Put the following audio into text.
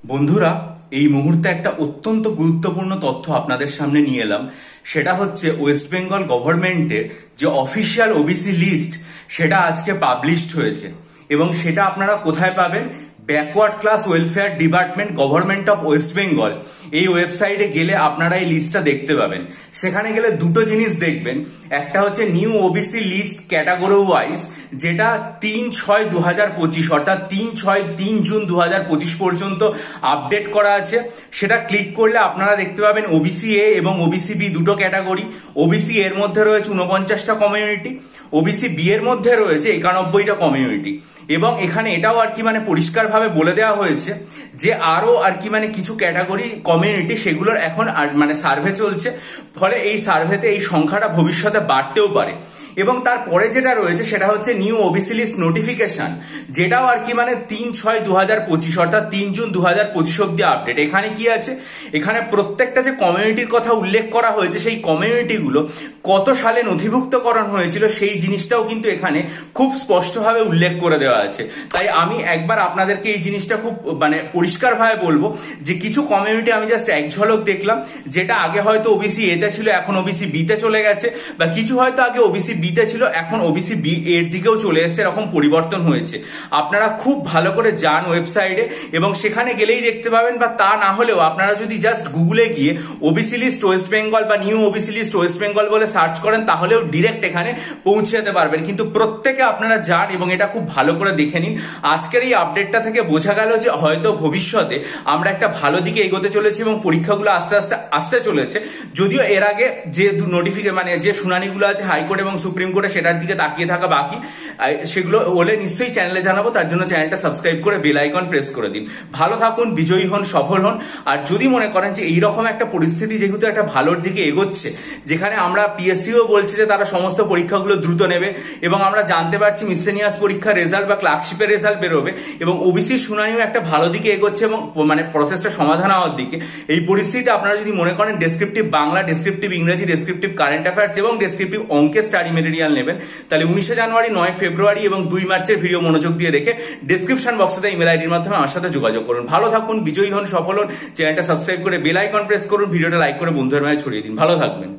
বন্ধুরা, এই মুহূর্তে একটা অত্যন্ত গুরুত্বপূর্ণ তথ্য আপনাদের সামনে নিয়ে এলাম। সেটা হচ্ছে ওয়েস্ট বেঙ্গল গভর্নমেন্টের যে অফিসিয়াল ওবিসি লিস্ট সেটা আজকে পাবলিশড হয়েছে এবং সেটা আপনারা কোথায় পাবেন? Backward class welfare department government of West Bengal এই ওয়েবসাইটে গেলে আপনারা এই লিস্টটা দেখতে পাবেন। সেখানে গেলে দুটো জিনিস দেখবেন। একটা হচ্ছে new OBC list category wise, যেটা 3/6/2025 অর্থাৎ 3 জুন 2025 পর্যন্ত আপডেট করা আছে। সেটা ক্লিক করলে আপনারা দেখতে পাবেন ওবিসি এ এবং ওবিসি বি দুটো ক্যাটাগরি। ওবিসি এর মধ্যে রয়েছে 49টা কমিউনিটি, ওবিসি বি এর মধ্যে রয়েছে 91টা কমিউনিটি। এবং এখানে এটাও পরিষ্কারভাবে বলে দেওয়া হয়েছে যে আরো কিছু ক্যাটাগরি কমিউনিটি সেগুলোর এখন সার্ভে চলছে, ফলে এই সার্ভেতে এই সংখ্যাটা ভবিষ্যতে বাড়তেও পারে। এবং তারপরে যেটা রয়েছে সেটা হচ্ছে নিউ ওবিসি লিস্ট নোটিফিকেশন, যেটাও 3/6/2025 অর্থাৎ 3 জুন 2025 অব্দি আপডেট। এখানে কি আছে? এখানে প্রত্যেকটা যে কমিউনিটির কথা উল্লেখ করা হয়েছে সেই কমিউনিটিগুলো কত সালে নথিভুক্তকরণ হয়েছিল সেই জিনিসটাও কিন্তু এখানে খুব স্পষ্টভাবে উল্লেখ করে দেওয়া আছে। তাই আমি একবার আপনাদেরকে এই জিনিসটা খুব পরিষ্কারভাবে বলবো যে কিছু কমিউনিটি আমি জাস্ট এক ঝলক দেখলাম, যেটা আগে হয়তো ওবিসি এতে ছিল এখন ওবিসি বি তে চলে গেছে, বা কিছু হয়তো আগে ওবিসি বি তে ছিল এখন ওবিসি বি এর দিকেও চলে এসেছে, এরকম পরিবর্তন হয়েছে। আপনারা খুব ভালো করে যান ওয়েবসাইটে এবং সেখানে গেলেই দেখতে পাবেন, বা তা না হলেও আপনারা যদি জাস্ট গুগলে গিয়ে ওবিসি লিস্ট ওয়েস্ট বেঙ্গল বা new OBC list West Bengal বলে সার্চ করেন তাহলেও ডিরেক্ট এখানে পৌঁছে যেতে পারবেন। কিন্তু প্রত্যেকে আপনারা যান এবং এটা খুব ভালো করে দেখে নিন। আজকের এই আপডেটটা থেকে বোঝা গেল যে হয়তো ভবিষ্যতে আমরা একটা ভালো দিকে এগোতে চলেছি এবং পরীক্ষাগুলো আস্তে আস্তে আসতে চলেছে। যদিও এর আগে যে যে শুনানিগুলো আছে হাইকোর্ট এবং সুপ্রিম কোর্টে সেটার দিকে তাকিয়ে থাকা বাকি, সেগুলো হলে নিশ্চয়ই চ্যানেলে জানাবো। তার জন্য চ্যানেলটা সাবস্ক্রাইব করে বেল আইকন প্রেস করে দিন। ভালো থাকুন, বিজয়ী হন, সফল হন। আর যদি মনে করেন যে এইরকম একটা পরিস্থিতি যেহেতু একটা ভালোর দিকে এগোচ্ছে, যেখানে আমরা পিএসসিও বলছে যে তারা সমস্ত পরীক্ষাগুলো দ্রুত নেবে এবং আমরা জানতে পারছি মিসেনিয়াস পরীক্ষার রেজাল্ট বা ক্লার্কশিপের রেজাল্ট বেরোবে এবং ওবিসির শুনানিও একটা ভালো দিকে এগোচ্ছে এবং প্রসেসটা সমাধান হওয়ার দিকে, এই পরিস্থিতিতে আপনারা যদি মনে করেন ডেসক্রিপটিভ বাংলা, ডেসক্রিপটিভ ইংরেজি, ডেসক্রিপটিভ কারেন্ট অ্যাফেয়ার্স এবং ডেসক্রিপটিভ অঙ্কের স্টাডি মেটেরিয়াল নেবেন, তাহলে 19 জানুয়ারি, 9 ফেব্রুয়ারি এবং 2 মার্চের ভিডিও মনোযোগ দিয়ে দেখে ডেসক্রিপশন বক্সে ইমেল আইডির মাধ্যমে আমার সাথে যোগাযোগ করুন। ভালো থাকুন, বিজয়ী হন, সফল হন। চ্যানেলটা সাবস্ক্রাইব করে বেল আইকন প্রেস করুন, ভিডিওটা লাইক করে বন্ধুদের মাঝে ছড়িয়ে দিন। ভালো থাকবেন।